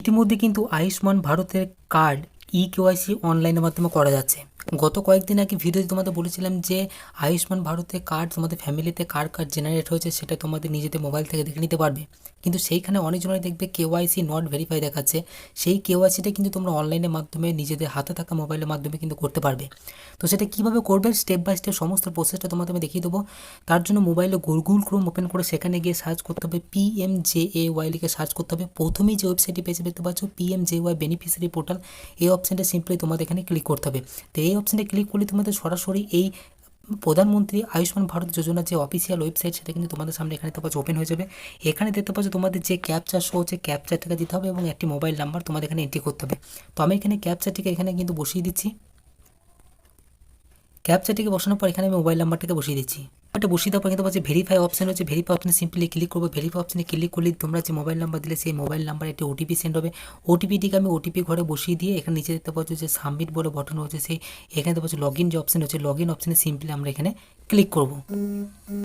ইতিমধ্যে কিন্তু আয়ুষ্মান ভারতের কার্ড eKYC অনলাইনের মাধ্যমে করা যাচ্ছে। গত কয়েকদিন আগে ভিডিওতে তোমাদের বলেছিলাম যে আয়ুষ্মান ভারতের কার্ড তোমাদের ফ্যামিলিতে কার কার্ড জেনারেট হয়েছে সেটা তোমাদের নিজেদের মোবাইল থেকে দেখে নিতে পারবে। কিন্তু সেইখানে অনেকজনের দেখবে KYC নট ভেরিফাই দেখাচ্ছে। সেই KYCটা কিন্তু তোমরা অনলাইনের মাধ্যমে নিজেদের হাতে থাকা মোবাইলের মাধ্যমে কিন্তু করতে পারবে। তো সেটা কীভাবে করবে স্টেপ বাই স্টেপ সমস্ত প্রসেসটা তোমাদের আমি দেখিয়ে দেবো। তার জন্য মোবাইলে গুগল ক্রোম ওপেন করে সেখানে গিয়ে সার্চ করতে হবে PMJAY লিখে সার্চ করতে হবে। প্রথমেই যে ওয়েবসাইটটি পেজে দেখতে পাচ্ছ PMJAY বেনিফিশিয়ারি পোর্টাল, এই অপশানটা সিম্পলি তোমাদের এখানে ক্লিক করতে হবে। তো এই অপশানে ক্লিক করলে তোমাদের সরাসরি এই প্রধানমন্ত্রী আয়ুষ্মান ভারত যোজনার যে অফিসিয়াল ওয়েবসাইট সেটা কিন্তু তোমাদের সামনে এখানে দেখতে পাচ্ছ ওপেন হয়ে যাবে। এখানে দেখতে পাচ্ছ তোমাদের যে ক্যাপচা শো হচ্ছে ক্যাপচাটাকে দিতে হবে এবং একটি মোবাইল নাম্বার তোমাদের এখানে এন্ট্রি করতে হবে। তো আমি এখানে ক্যাপচাটিকে এখানে কিন্তু বসিয়ে দিচ্ছি। ক্যাপচাটিকে বসানোর পর এখানে আমি মোবাইল নাম্বারটাকে বসিয়ে দিচ্ছি। এটা বসিয়ে দেওয়ার পর কিন্তু পাচ্ছি ভেরিফাই অপশন হচ্ছে, ভেরিফাই অপশনে সিম্পলি ক্লিক করবো। ভেরিফাই অপশনে ক্লিক করলে তোমরা যে মোবাইল নাম্বার দিলে সেই মোবাইল নাম্বারে একটি ওটিপি সেন্ড হবে। ওটিপিটিকে আমি ওটিপি ঘরে বসিয়ে দিয়ে এখানে নিচে দেখতে পাচ্ছ যে সাবমিট বলে বটন হচ্ছে, সেই এখানে দেখতে পাচ্ছ লগ ইন যে অপশন হচ্ছে, লগ ইন অপশনে সিম্পলি আমরা এখানে ক্লিক করব।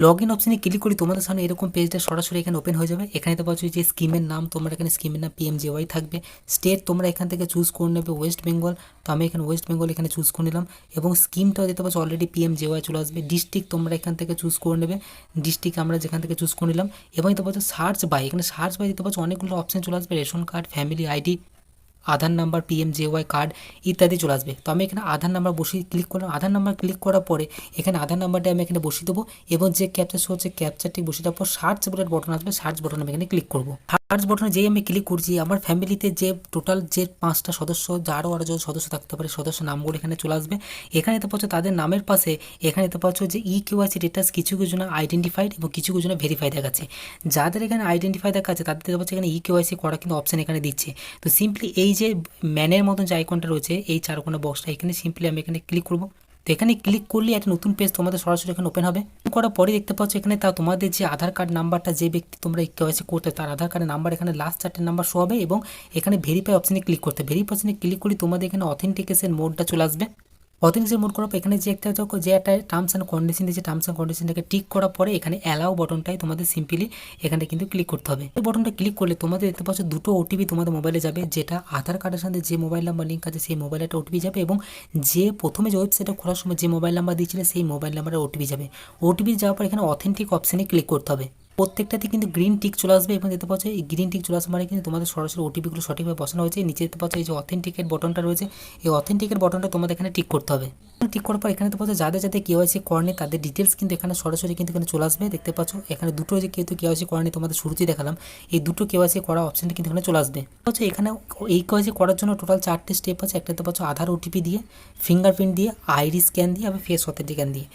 লগ ইন অপশনে ক্লিক করি তোমাদের সামনে এরকম পেজটা সরাসরি এখানে ওপেন হয়ে যাবে। এখানে দেখতে পাচ্ছ যে স্কিমের নাম, তোমরা এখানে স্কিমের নাম PMJAY থাকবে। স্টেট তোমরা এখান থেকে চুজ করে নেবে ওয়েস্ট বেঙ্গল, তো আমি এখানে ওয়েস্ট বেঙ্গল এখানে চুজ করে নিলাম এবং স্কিমটাও দেখতে পাচ্ছ অলরেডি PMJAY চলে আসবে। ডিস্ট্রিক্ট তোমরা এখান থেকে চুজ করে নেবে, ডিস্ট্রিক্ট আমরা যেখান থেকে চুজ করে নিলাম এবং দেখতে পাচ্ছ সার্চ বাই, এখানে সার্চ বাই দেখতে পাচ্ছ অনেকগুলো অপশন চলে আসবে, রেশন কার্ড, ফ্যামিলি আইডি, আধার নাম্বার, PMJAY কার্ড ইত্যাদি চলে আসবে। তো আমি এখানে আধার নাম্বার বসিয়ে ক্লিক করলাম। আধার নাম্বার ক্লিক করার পরে এখানে আধার নাম্বারটা আমি এখানে বসিয়ে দেবো এবং যে ক্যাপচা শো হচ্ছে ক্যাপচারটি বসিয়ে দেওয়ার পর সার্চ বলে বটন আসবে, সার্চ বটন আমি এখানে ক্লিক করবো। সার্চ বটনে যেই আমি ক্লিক করছি আমার ফ্যামিলিতে যে টোটাল যে 5টা সদস্য, আরও যত সদস্য থাকতে পারে সদস্য নামগুলো এখানে চলে আসবে। এখানে দেখতে পাচ্ছ তাদের নামের পাশে এখানে দেখতে পাচ্ছ যে eKYC ডেটাস কিছু কিছু না আইডেন্টিফাইড এবং কিছু কিছু না ভেরিফাই দেখাচ্ছে। যাদের এখানে আইডেন্টিফাই দেখাচ্ছে তাদের দেখতে পাচ্ছ এখানে eKYC করা কিন্তু অপশান এখানে দিচ্ছে। তো সিম্পলি এই যে ম্যানের মতন যে আইকনটা রয়েছে এই চারকোনা বক্সটা এখানে সিম্পলি আমি এখানে ক্লিক করবো। তো এখানে ক্লিক করলে একটা নতুন পেজ তোমাদের সরাসরি এখানে ওপেন হবে। করার পরে দেখতে পাচ্ছ এখানে তা তোমাদের যে আধার কার্ড নাম্বারটা যে ব্যক্তি তোমরা KYC করতে তার আধার কার্ডের নাম্বার এখানে লাস্ট 4টে নাম্বার শো হবে এবং এখানে ভেরিফাই অপশনে ক্লিক করতে, ভেরিফাই অপশনে ক্লিক করলে তোমাদের এখানে অথেন্টিকেশন মোডটা চলে আসবে। অথেন্টিকেশন মোড করার পর এখানে যে একটা টার্মস অ্যান্ড কন্ডিশন দিয়েছে টার্মস অ্যান্ড কন্ডিশনটাকে টিক করার পরে এখানে অ্যালাউ বটনটাই তোমাদের সিম্পলি এখানে কিন্তু ক্লিক করতে হবে। এই বটনটা ক্লিক করলে তোমাদের দেখতে পাচ্ছ দুটো ওটিপি তোমাদের মোবাইলে যাবে, যেটা আধার কার্ডের সাথে যে মোবাইল নাম্বার লিঙ্ক আছে সেই মোবাইলে একটা ওটিপি যাবে এবং যে প্রথমে যে ওয়েবসাইটটা খোলার সময় যে মোবাইল নাম্বার দিয়েছিলে সেই মোবাইল নাম্বারে ওটিপি যাবে। ওটিপি যাওয়ার পর এখানে অথেন্টিক অপশানে ক্লিক করতে হবে। প্রত্যেকটাতে কিন্তু গ্রিন টিক চলে আসবে এবং দেখতে পাচ্ছ এই গ্রিন টিক চলে আসবে মানে কিন্তু তোমাদের সরাসরি ওটিপিগুলো সঠিকভাবে বসানো হয়েছে। নিচে দেখতে পাচ্ছ এই যে অথেন্টিকেট বটনটা রয়েছে, এই অথেন্টিকেট বটনটা তোমাদের এখানে টিক করতে হবে। টিক করার পর এখানে দেখতে পাচ্ছ যাদের যাদের KYC করেনি তাদের ডিটেলস কিন্তু এখানে সরাসরি কিন্তু এখানে চলে আসবে। দেখতে পাচ্ছ এখানে দুটো যে KYC করেনি তোমাদের শুরুতেই দেখালাম, এই দুটো KYC করা অপশানটা কিন্তু এখানে চলে আসবে। হচ্ছে এখানে এই KYC করার জন্য টোটাল 4টে স্টেপ আছে। একটা দেখতে পাচ্ছ আধার ওটিপি দিয়ে, ফিঙ্গারপ্রিন্ট দিয়ে, আইরি স্ক্যান দিয়ে, আবার ফেস অথেন্টিকেশন দিয়ে।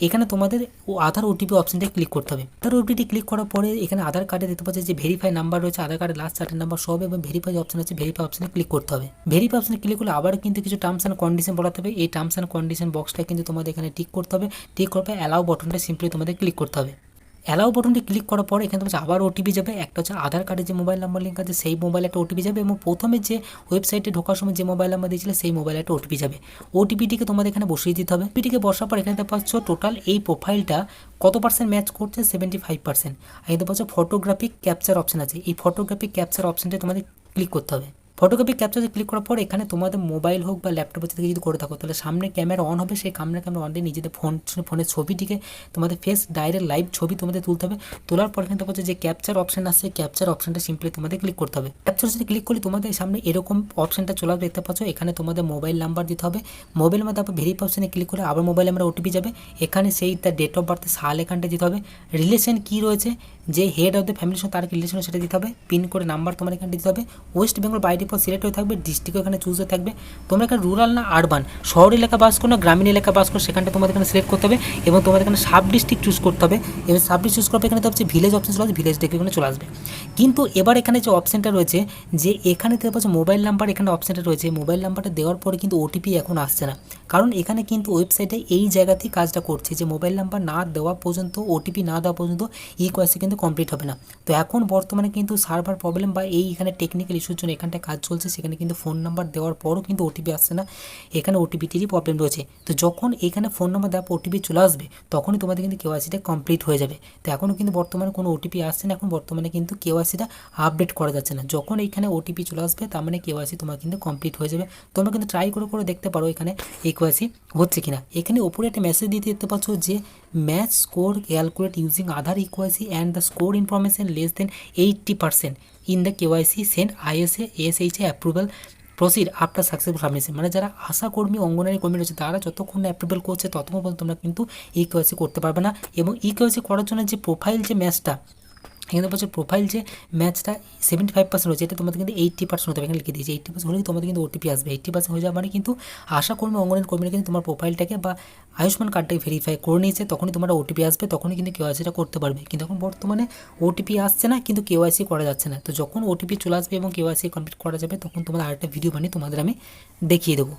এখানে তোমাদের আধার ওটিপি অপশানটা ক্লিক করতে হবে। আধার ওটিপি ক্লিক করার পরে এখানে আধার কার্ডে দেখতে পাচ্ছি যে ভেরিফাই নাম্বার রয়েছে, আধার কার্ডের লাস্ট 4টে নাম্বার সব এবং ভেরিফাই অপশন আছে, ভেরিফাই অপশানে ক্লিক করতে হবে। ভেরিফাই অপশানে ক্লিক করলে আবার কিন্তু কিছু টার্মস অ্যান্ড কন্ডিশন বলাতে হবে। এই টার্মস অ্যান্ড কন্ডিশন বক্সটা কিন্তু তোমাদের এখানে টিক করতে হবে। টিক করার পর অ্যালাউ বটনটা সিম্পলি তোমাদের ক্লিক করতে হবে। অ্যালাউ বটনটি ক্লিক করার পর এখানে তোমার আবার ওটিপি যাবে। একটা হচ্ছে আধার কার্ডে যে মোবাইল নাম্বার লিঙ্ক আছে সেই মোবাইলে একটা ওটিপি যাবে এবং প্রথমে যে ওয়েবসাইটে ঢোকার সময় যে মোবাইল নাম্বার দিয়েছিলে সেই মোবাইলে একটা ওটিপি যাবে। ওটিপিটিকে তোমাদের এখানে বসিয়ে দিতে হবে। ওটিপিটিকে বসার পর এখানে পাচ্ছ টোটাল এই প্রোফাইলটা কত পার্সেন্ট ম্যাচ করছে, 75%। আর এখানে পাচ্ছ ফটোগ্রাফিক ক্যাপচার অপশান আছে, এই ফটোগ্রাফিক ক্যাপচার অপশানটা তোমাদের ক্লিক করতে হবে। ফটোগ্রাফি ক্যাপচারে ক্লিক করার পর এখানে তোমাদের মোবাইল হোক বা ল্যাপটপের থেকে যদি করে থাকো তাহলে সামনে ক্যামেরা অন হবে, সেই ক্যামেরা অন দিয়ে নিজেদের ফোনের ছবিটিকে তোমাদের ফেস ডাইরেক্ট লাইভ ছবি তোমাদের তুলতে হবে। তোলার পর এখানে পাচ্ছ যে ক্যাপচার অপশান আসছে, ক্যাপচার অপশানটা সিম্পলি তোমাদের ক্লিক করতে হবে। ক্যাপচার অপশানে ক্লিক করলে তোমাদের সামনে এরকম অপশানটা চলে আসবে, দেখতে পাচ্ছ এখানে তোমাদের মোবাইল নাম্বার দিতে হবে। মোবাইল মধ্যে আবার ভেরিফাই অপশানে ক্লিক করে আবার মোবাইল নাম্বার ওটিপি যাবে। এখানে সেই তার ডেট অফ বার্থ সাল এখানটা দিতে হবে। রিলেশন কী রয়েছে, যে হেড অফ দ্য ফ্যামিলির সঙ্গে তার রিলেশন সেটা দিতে হবে। পিন করে নাম্বার তোমার এখানে দিতে হবে। West Bengal by default select হয়ে থাকবে, ডিস্ট্রিক্ট এখানে চুজ হয়ে থাকবে। তোমরা এখানে রুরাল না আরবান, শহর এলাকা বাস করো না গ্রামীণ এলাকা বাস করো সেখানটা তোমাদের এখানে সিলেক্ট করতে হবে এবং তোমাদের এখানে সাব ডিস্ট্রিক্ট চুজ করতে হবে। এবং সাব ডিস্ট্রিক্ট চুজ করবে এখানে তো হচ্ছে ভিলেজ অপশন চলে আসবে, ভিলেজ দেখে এখানে চলে আসবে। কিন্তু এবার এখানে যে অপশানটা রয়েছে যে এখানে দেখতে পাচ্ছ মোবাইল নাম্বার, এখানে অপশানটা রয়েছে মোবাইল নাম্বারটা দেওয়ার পরে কিন্তু ওটিপি এখন আসছে না, কারণ এখানে কিন্তু ওয়েবসাইটে এই জায়গাতেই কাজটা করছে যে মোবাইল নাম্বার না দেওয়া পর্যন্ত, ওটিপি না দেওয়া পর্যন্ত eKYC কিন্তু কমপ্লিট হবে না। তো এখন বর্তমানে কিন্তু সার্ভার প্রবলেম বা এই এখানে টেকনিক্যাল ইস্যুর জন্য এখানটায় কাজ চলছে সেখানে কিন্তু ফোন নাম্বার দেওয়ার পরও কিন্তু ওটিপি আসছে না, এখানে ওটিপিটিরই প্রবলেম রয়েছে। তো যখন এখানে ফোন নাম্বার দেওয়ার পর ওটিপি চলে আসবে তখনই তোমাদের কিন্তু কেওয়াইসিটা কমপ্লিট হয়ে যাবে। তো এখনও কিন্তু বর্তমানে কোনো ওটিপি আসছে না, এখন বর্তমানে কিন্তু কেওয়াইসিটা আপডেট করা যাচ্ছে না। যখন এইখানে ওটিপি চলে আসবে তার মানে কেওয়াইসি তোমার কিন্তু কমপ্লিট হয়ে যাবে। তোমরা কিন্তু ট্রাই করে দেখতে পারো এখানে eKYC হচ্ছে কিনা। এখানে ওপরে একটা মেসেজ দিতে দেখতে পাচ্ছ যে match score calculate using Aadhaar eKYC and the score information less than 80% in the KYC send ISA ASHA approval proceed after successful submission. মানে যারা আশা কর্মী অঙ্গনারী কর্মী রয়েছে তারা যতক্ষণ না অ্যাপ্রুভাল করছে ততক্ষণ পর্যন্ত তোমরা কিন্তু eKYC করতে পারবে না। এবং eKYC করার জন্য যে প্রোফাইল যে ম্যাচটা এখানে বলছে প্রোফাইল যে ম্যাচটা 75% রয়েছে, এটা তোমাদের কিন্তু 80% হতে হবে। এখানে লিখে দিয়েছে 80% হলে তোমাদের কিন্তু ওটিপি আসবে। 80% হয়ে যাওয়া মানে কিন্তু আশা কর্মী অঙ্গনের কর্মীরা কিন্তু তোমার প্রোফাইলটাকে বা আয়ুষ্মান কার্ডটাকে ভেরিফাই করে নিয়েছে, তখনই তোমার ওটিপি আসবে, তখনই কিন্তু কেওয়াইসিটা করতে পারবে। কিন্তু এখন বর্তমানে ওটিপি আসছে না, কিন্তু কেওয়াইসি করা যাচ্ছে না। তো যখন ওটিপি চলে আসবে এবং কেওয়াইসি কমপ্লিট করা যাবে তখন তোমাদের আরেকটা ভিডিও বানিয়ে তোমাদের আমি দেখিয়ে দেবো।